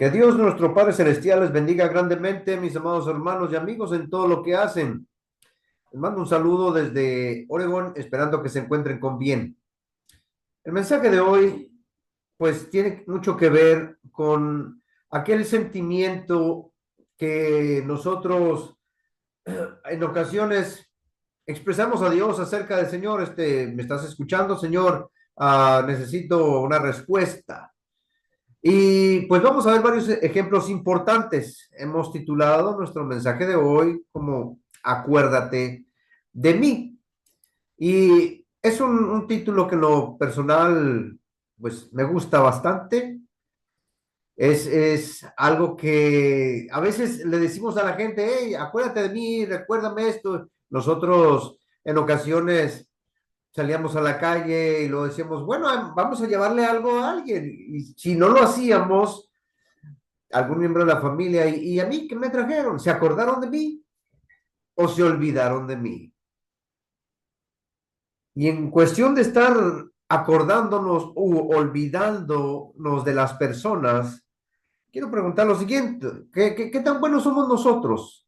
Que Dios nuestro Padre Celestial les bendiga grandemente, mis amados hermanos y amigos, en todo lo que hacen. Les mando un saludo desde Oregón, esperando que se encuentren con bien. El mensaje de hoy, pues, tiene mucho que ver con aquel sentimiento que nosotros en ocasiones expresamos a Dios acerca del Señor. ¿Me estás escuchando, Señor? Necesito una respuesta. Y pues vamos a ver varios ejemplos importantes. Hemos titulado nuestro mensaje de hoy como Acuérdate de mí. Y es un título que en lo personal pues me gusta bastante. Es algo que a veces le decimos a la gente, hey, acuérdate de mí, recuérdame esto. Nosotros en ocasiones salíamos a la calle y lo decíamos, bueno, vamos a llevarle algo a alguien. Y si no lo hacíamos, algún miembro de la familia, y a mí, ¿qué me trajeron? ¿Se acordaron de mí o se olvidaron de mí? Y en cuestión de estar acordándonos u olvidándonos de las personas, quiero preguntar lo siguiente, ¿qué tan buenos somos nosotros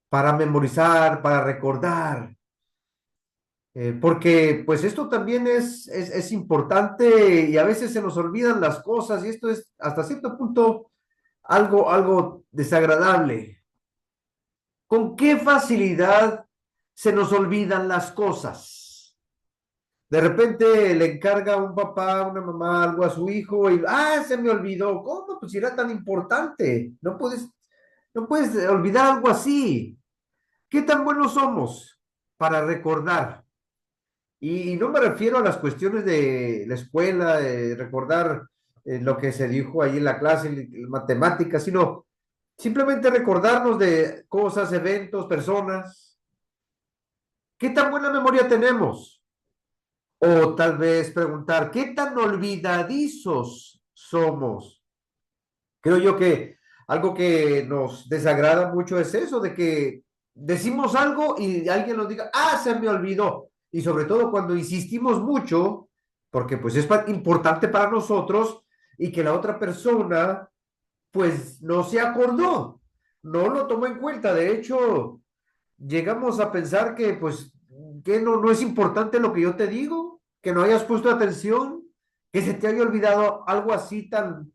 para memorizar, para recordar? Porque pues esto también es importante y a veces se nos olvidan las cosas y esto es hasta cierto punto algo desagradable. ¿Con qué facilidad se nos olvidan las cosas? De repente le encarga un papá, una mamá, algo a su hijo y, se me olvidó. ¿Cómo? Pues si era tan importante. No puedes olvidar algo así. ¿Qué tan buenos somos para recordar? Y no me refiero a las cuestiones de la escuela, de recordar lo que se dijo ahí en la clase, matemáticas, sino simplemente recordarnos de cosas, eventos, personas. ¿Qué tan buena memoria tenemos? O tal vez preguntar, ¿qué tan olvidadizos somos? Creo yo que algo que nos desagrada mucho es eso, de que decimos algo y alguien nos diga, se me olvidó. Y sobre todo cuando insistimos mucho, porque pues es importante para nosotros y que la otra persona pues no se acordó, no lo tomó en cuenta. De hecho, llegamos a pensar que, pues, que no es importante lo que yo te digo, que no hayas puesto atención, que se te haya olvidado algo así tan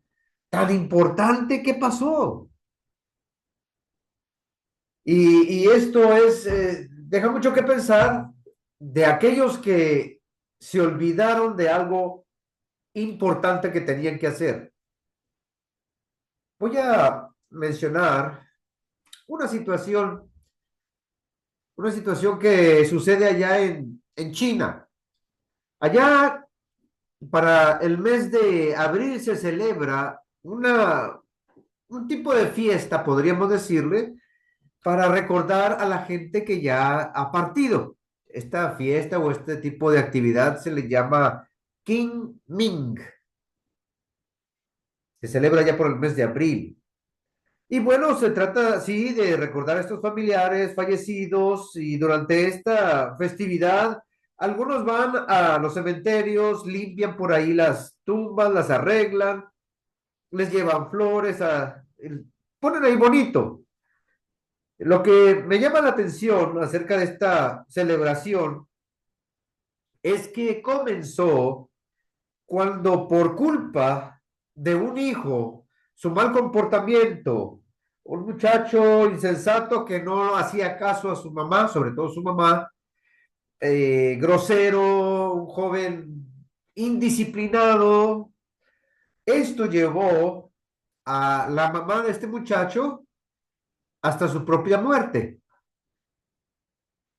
importante. ¿Qué pasó? Y esto deja mucho que pensar de aquellos que se olvidaron de algo importante que tenían que hacer. Voy a mencionar una situación, una situación que sucede allá en China. Allá para el mes de abril se celebra un tipo de fiesta, podríamos decirle, para recordar a la gente que ya ha partido. Esta fiesta o este tipo de actividad se le llama King Ming. Se celebra ya por el mes de abril. Y bueno, se trata, sí, de recordar a estos familiares fallecidos y durante esta festividad, algunos van a los cementerios, limpian por ahí las tumbas, las arreglan, les llevan flores, ponen ahí bonito. Lo que me llama la atención acerca de esta celebración es que comenzó cuando por culpa de un hijo, su mal comportamiento, un muchacho insensato que no hacía caso a su mamá, sobre todo su mamá, grosero, un joven indisciplinado, esto llevó a la mamá de este muchacho hasta su propia muerte.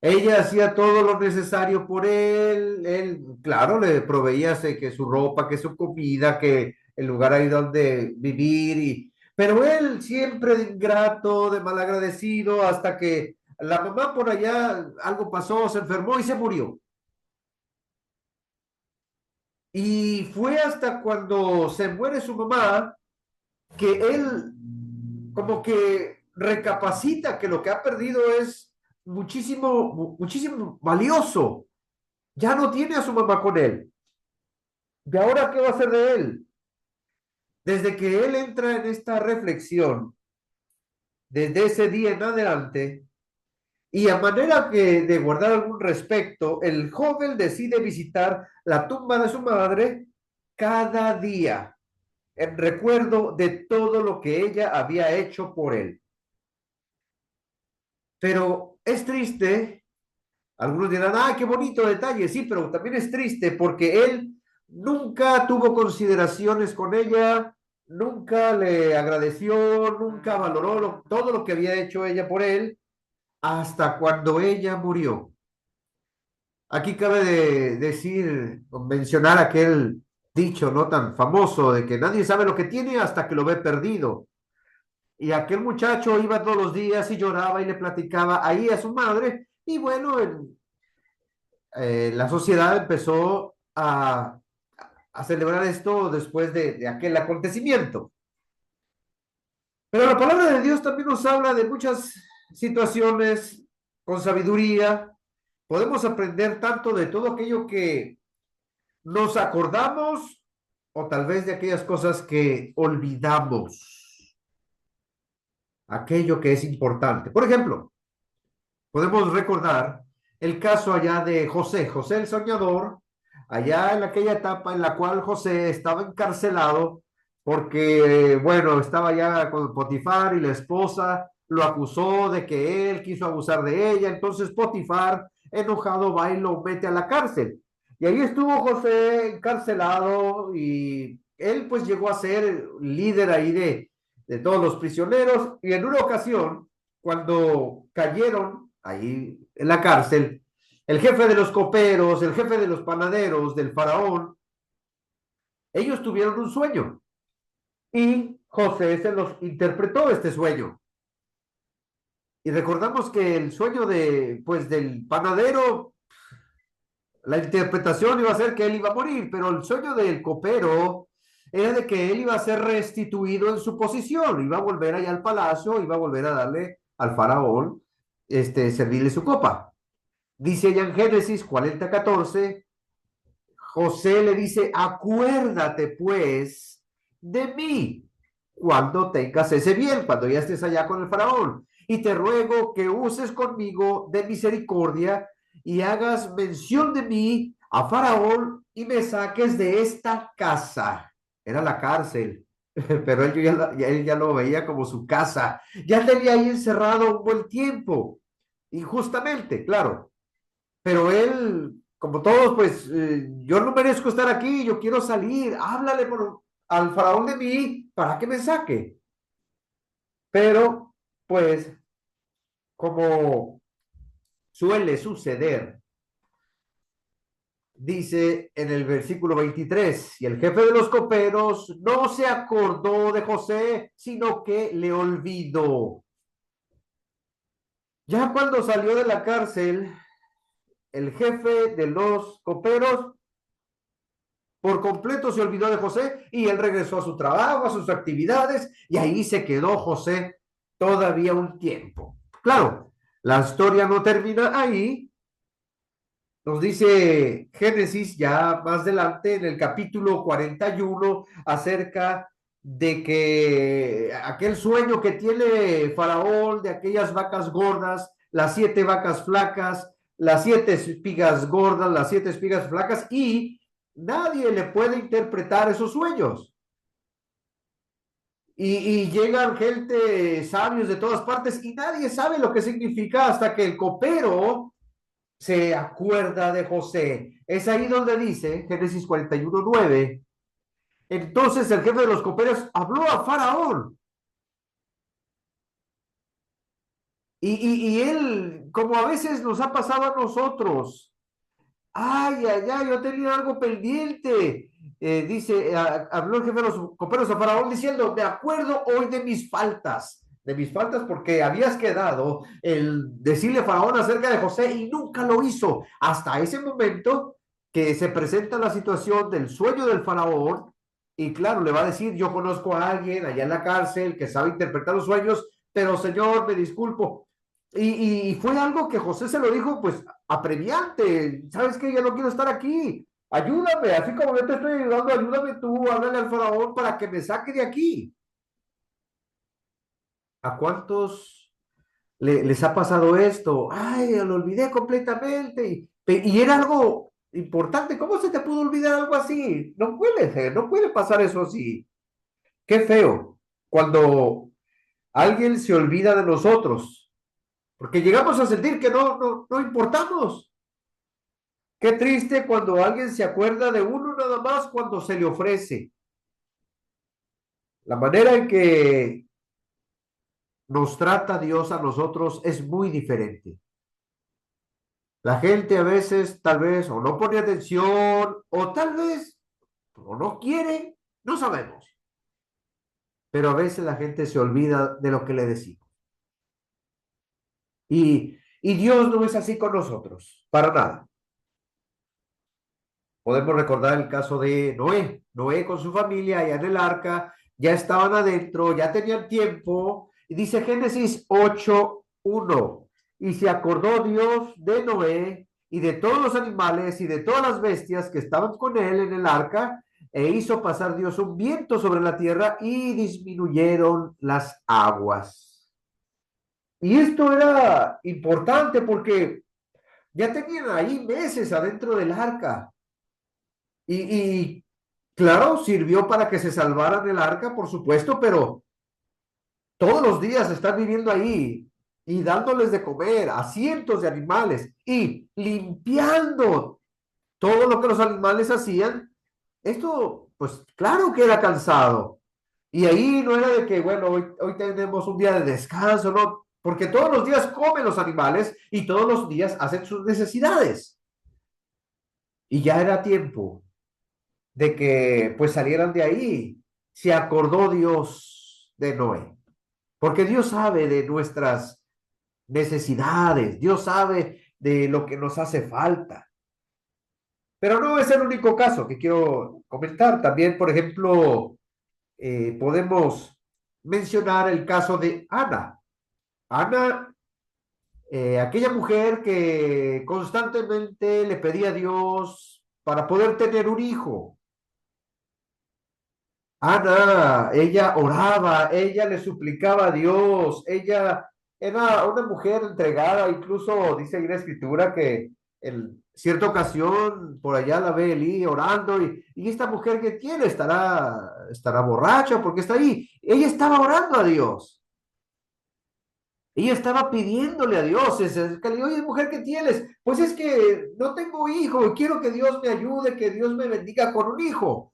Ella hacía todo lo necesario por él, claro, le proveía que su ropa, que su comida, que el lugar ahí donde vivir, pero él siempre de ingrato, de malagradecido, hasta que la mamá por allá algo pasó, se enfermó y se murió. Y fue hasta cuando se muere su mamá que él como que recapacita que lo que ha perdido es muchísimo valioso. Ya no tiene a su mamá con él. ¿Y ahora qué va a hacer de él? Desde que él entra en esta reflexión, desde ese día en adelante, y a manera que de guardar algún respecto, el joven decide visitar la tumba de su madre cada día, en recuerdo de todo lo que ella había hecho por él. Pero es triste, algunos dirán, ah, qué bonito detalle, sí, pero también es triste porque él nunca tuvo consideraciones con ella, nunca le agradeció, nunca valoró todo lo que había hecho ella por él, hasta cuando ella murió. Aquí cabe de decir, o mencionar aquel dicho no tan famoso de que nadie sabe lo que tiene hasta que lo ve perdido. Y aquel muchacho iba todos los días y lloraba y le platicaba ahí a su madre. Y bueno, la sociedad empezó a celebrar esto después de aquel acontecimiento. Pero la palabra de Dios también nos habla de muchas situaciones con sabiduría. Podemos aprender tanto de todo aquello que nos acordamos o tal vez de aquellas cosas que olvidamos, aquello que es importante. Por ejemplo, podemos recordar el caso allá de José, José el soñador, allá en aquella etapa en la cual José estaba encarcelado porque, bueno, estaba ya con Potifar y la esposa lo acusó de que él quiso abusar de ella, entonces Potifar, enojado, va y lo mete a la cárcel. Y ahí estuvo José encarcelado y él pues llegó a ser líder ahí de todos los prisioneros y en una ocasión, cuando cayeron ahí en la cárcel, el jefe de los coperos, el jefe de los panaderos del faraón, ellos tuvieron un sueño y José se los interpretó este sueño. Y recordamos que el sueño pues, del panadero, la interpretación iba a ser que él iba a morir, pero el sueño del copero era de que él iba a ser restituido en su posición, iba a volver allá al palacio, iba a volver a darle al faraón, servirle su copa. Dice allá en Génesis 40:14, José le dice, acuérdate pues de mí cuando tengas ese bien, cuando ya estés allá con el faraón. Y te ruego que uses conmigo de misericordia y hagas mención de mí a faraón y me saques de esta casa. Era la cárcel, pero él ya lo veía como su casa. Ya tenía ahí encerrado un buen tiempo, injustamente, claro. Pero él, como todos, pues yo no merezco estar aquí, yo quiero salir, háblale al faraón de mí para que me saque. Pero, pues, como suele suceder, dice en el versículo 23, y el jefe de los coperos no se acordó de José, sino que le olvidó. Ya cuando salió de la cárcel, el jefe de los coperos por completo se olvidó de José y él regresó a su trabajo, a sus actividades y ahí se quedó José todavía un tiempo. Claro, la historia no termina ahí. Nos dice Génesis ya más adelante en el capítulo 41 acerca de que aquel sueño que tiene Faraón de aquellas vacas gordas, las 7 vacas flacas, las 7 espigas gordas, las 7 espigas flacas y nadie le puede interpretar esos sueños. Y llegan gente sabios de todas partes y nadie sabe lo que significa hasta que el copero se acuerda de José. Es ahí donde dice, Génesis 41:9, entonces el jefe de los coperos habló a Faraón y él, como a veces nos ha pasado a nosotros, ay, ay, ay, yo tenía algo pendiente. Dice, habló el jefe de los coperos a Faraón diciendo, me acuerdo hoy de mis faltas porque habías quedado el decirle a Faraón acerca de José y nunca lo hizo. Hasta ese momento que se presenta la situación del sueño del Faraón y claro, le va a decir, yo conozco a alguien allá en la cárcel que sabe interpretar los sueños, pero señor, me disculpo. Y fue algo que José se lo dijo, pues, apremiante. ¿Sabes qué? Ya no quiero estar aquí. Ayúdame, así como yo te estoy ayudando, ayúdame tú, háblale al faraón para que me saque de aquí. ¿A cuántos les ha pasado esto? Ay, lo olvidé completamente. Y era algo importante. ¿Cómo se te pudo olvidar algo así? No puede ser, no puede pasar eso así. Qué feo cuando alguien se olvida de nosotros, porque llegamos a sentir que no importamos. Qué triste cuando alguien se acuerda de uno nada más cuando se le ofrece. La manera en que nos trata Dios a nosotros es muy diferente. La gente a veces tal vez o no pone atención o tal vez o no quiere, no sabemos. Pero a veces la gente se olvida de lo que le decimos. Y Dios no es así con nosotros, para nada. Podemos recordar el caso de Noé. Noé con su familia allá en el arca, ya estaban adentro, ya tenían tiempo. Y dice Génesis 8:1. Y se acordó Dios de Noé y de todos los animales y de todas las bestias que estaban con él en el arca, e hizo pasar Dios un viento sobre la tierra y disminuyeron las aguas. Y esto era importante porque ya tenían ahí meses adentro del arca. Y claro, sirvió para que se salvaran el arca, por supuesto, pero todos los días están viviendo ahí y dándoles de comer a cientos de animales y limpiando todo lo que los animales hacían. Esto, pues claro que era cansado. Y ahí no era de que, bueno, hoy tenemos un día de descanso, no, porque todos los días comen los animales y todos los días hacen sus necesidades. Y ya era tiempo de que pues salieran de ahí. Se acordó Dios de Noé, porque Dios sabe de nuestras necesidades, Dios sabe de lo que nos hace falta. Pero no es el único caso que quiero comentar. También, por ejemplo, podemos mencionar el caso de Ana. Ana, aquella mujer que constantemente le pedía a Dios para poder tener un hijo. Ana, ella oraba, ella le suplicaba a Dios, ella era una mujer entregada, incluso dice ahí en la escritura que en cierta ocasión por allá la ve Elí orando y esta mujer que tiene estará borracha porque está ahí. Ella estaba orando a Dios, ella estaba pidiéndole a Dios, es que le digo, oye, mujer, ¿qué tienes? Pues es que no tengo hijo y quiero que Dios me ayude, que Dios me bendiga con un hijo.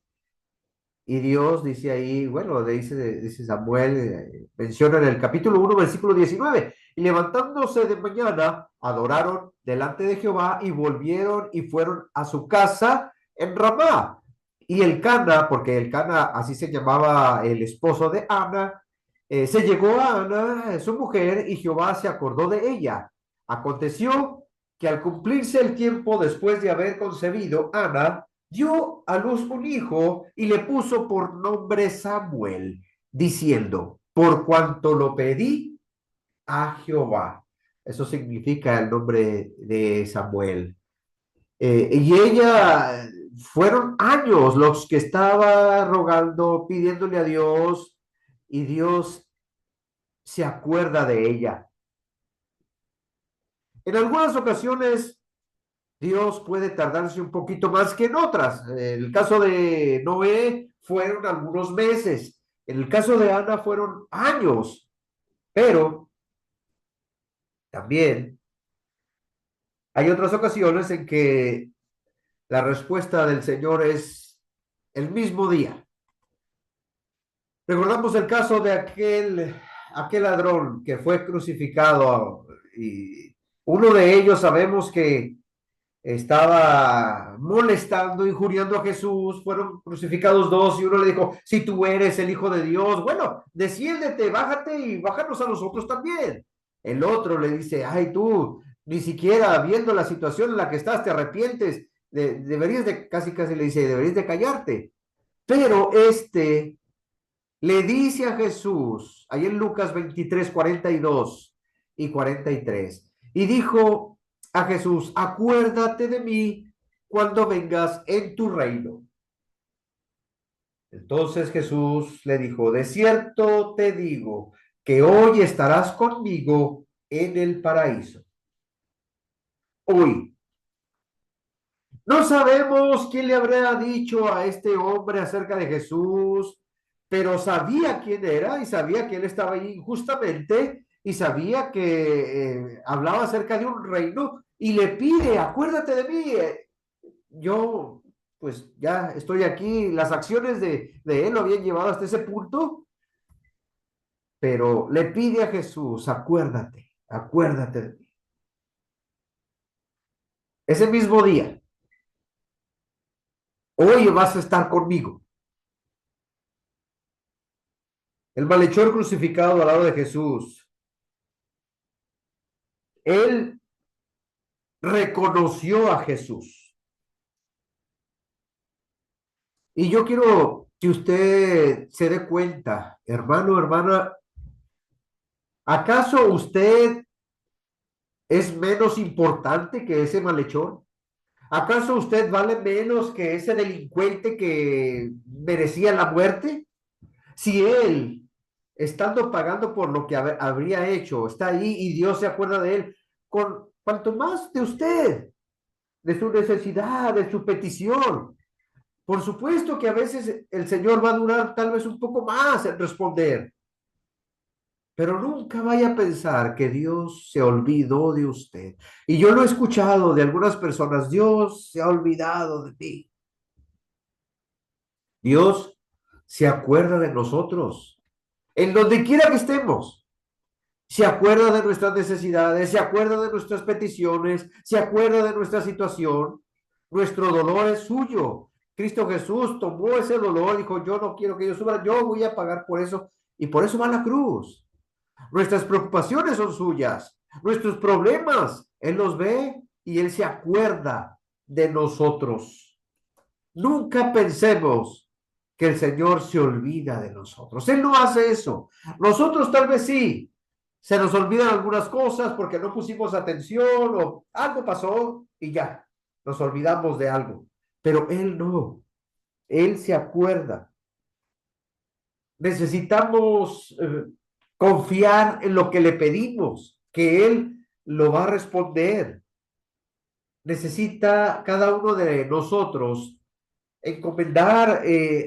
Y Dios dice ahí, bueno, dice Samuel, menciona en el capítulo 1 versículo 19, y levantándose de mañana, adoraron delante de Jehová y volvieron y fueron a su casa en Ramá. Y el Cana, porque el Cana así se llamaba el esposo de Ana, se llegó a Ana, su mujer, y Jehová se acordó de ella. Aconteció que al cumplirse el tiempo después de haber concebido, Ana dio a luz un hijo y le puso por nombre Samuel, diciendo, por cuanto lo pedí a Jehová. Eso significa el nombre de Samuel. Y ella, fueron años los que estaba rogando, pidiéndole a Dios, y Dios se acuerda de ella. En algunas ocasiones Dios puede tardarse un poquito más que en otras. En el caso de Noé fueron algunos meses. En el caso de Ana fueron años. Pero también hay otras ocasiones en que la respuesta del Señor es el mismo día. Recordamos el caso de aquel ladrón que fue crucificado y uno de ellos sabemos que estaba molestando, injuriando a Jesús, fueron crucificados dos y uno le dijo, si tú eres el Hijo de Dios, bueno, desciéndete, bájate y bájanos a nosotros también. El otro le dice, ay tú, ni siquiera viendo la situación en la que estás, te arrepientes, deberías de, casi le dice, deberías de callarte. Pero este le dice a Jesús, ahí en Lucas 23, 42 y 43, y dijo a Jesús, acuérdate de mí cuando vengas en tu reino. Entonces Jesús le dijo, de cierto te digo que hoy estarás conmigo en el paraíso. Hoy, no sabemos quién le habría dicho a este hombre acerca de Jesús, pero sabía quién era y sabía que él estaba ahí injustamente y sabía que hablaba acerca de un reino y le pide, acuérdate de mí, yo pues ya estoy aquí, las acciones de él lo habían llevado hasta ese punto, pero le pide a Jesús, acuérdate, acuérdate de mí. Ese mismo día, hoy vas a estar conmigo. El malhechor crucificado al lado de Jesús, él reconoció a Jesús. Y yo quiero que usted se dé cuenta, hermano, hermana, ¿acaso usted es menos importante que ese malhechor? ¿Acaso usted vale menos que ese delincuente que merecía la muerte? Si él, estando pagando por lo que habría hecho, está ahí y Dios se acuerda de él, con cuanto más de usted, de su necesidad, de su petición. Por supuesto que a veces el Señor va a durar tal vez un poco más en responder, pero nunca vaya a pensar que Dios se olvidó de usted. Y yo lo he escuchado de algunas personas, Dios se ha olvidado de ti. Dios se acuerda de nosotros, en donde quiera que estemos. Se acuerda de nuestras necesidades, se acuerda de nuestras peticiones, se acuerda de nuestra situación. Nuestro dolor es suyo. Cristo Jesús tomó ese dolor, dijo, yo no quiero que ellos sufran, yo voy a pagar por eso. Y por eso va a la cruz. Nuestras preocupaciones son suyas. Nuestros problemas, Él los ve y Él se acuerda de nosotros. Nunca pensemos que el Señor se olvida de nosotros. Él no hace eso. Nosotros tal vez sí. Se nos olvidan algunas cosas porque no pusimos atención o algo pasó y ya, nos olvidamos de algo. Pero Él no. Él se acuerda. Necesitamos confiar en lo que le pedimos, que Él lo va a responder. Necesita cada uno de nosotros encomendar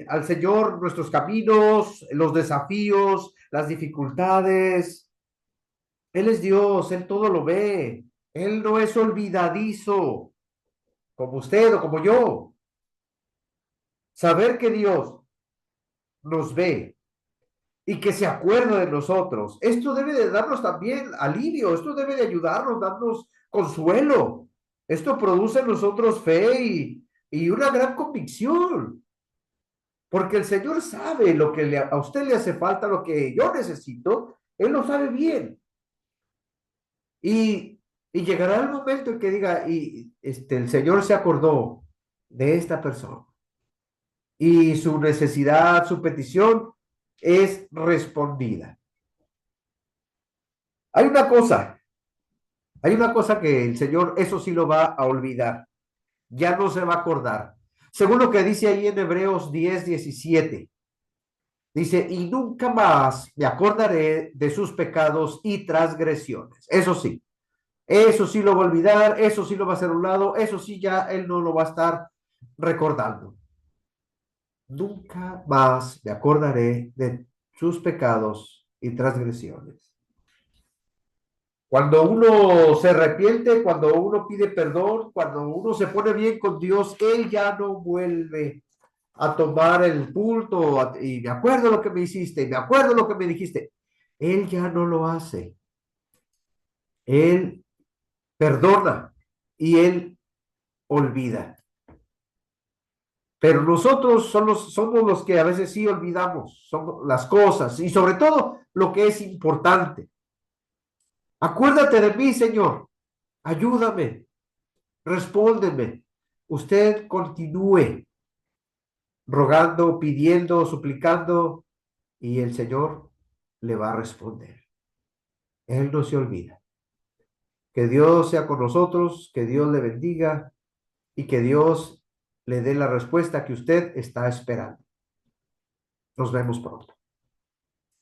al Señor nuestros caminos, los desafíos, las dificultades. Él es Dios, Él todo lo ve. Él no es olvidadizo, como usted o como yo. Saber que Dios nos ve y que se acuerda de nosotros, esto debe de darnos también alivio, esto debe de ayudarnos, darnos consuelo. Esto produce en nosotros fe y una gran convicción. Porque el Señor sabe lo que a usted le hace falta, lo que yo necesito, Él lo sabe bien. Y llegará el momento en que diga, el Señor se acordó de esta persona. Y su necesidad, su petición es respondida. Hay una cosa, hay una cosa que el Señor, eso sí lo va a olvidar. Ya no se va a acordar. Según lo que dice ahí en Hebreos 10:17. Dice, y nunca más me acordaré de sus pecados y transgresiones. Eso sí lo va a olvidar, eso sí lo va a hacer a un lado, eso sí ya él no lo va a estar recordando. Nunca más me acordaré de sus pecados y transgresiones. Cuando uno se arrepiente, cuando uno pide perdón, cuando uno se pone bien con Dios, Él ya no vuelve a tomar el pulto y me acuerdo lo que me hiciste, me acuerdo lo que me dijiste. Él ya no lo hace. Él perdona y Él olvida. Pero nosotros somos los que a veces sí olvidamos, somos las cosas y sobre todo lo que es importante. Acuérdate de mí, Señor. Ayúdame, respóndeme. Usted continúe rogando, pidiendo, suplicando y el Señor le va a responder. Él no se olvida. Que Dios sea con nosotros, que Dios le bendiga y que Dios le dé la respuesta que usted está esperando. Nos vemos pronto.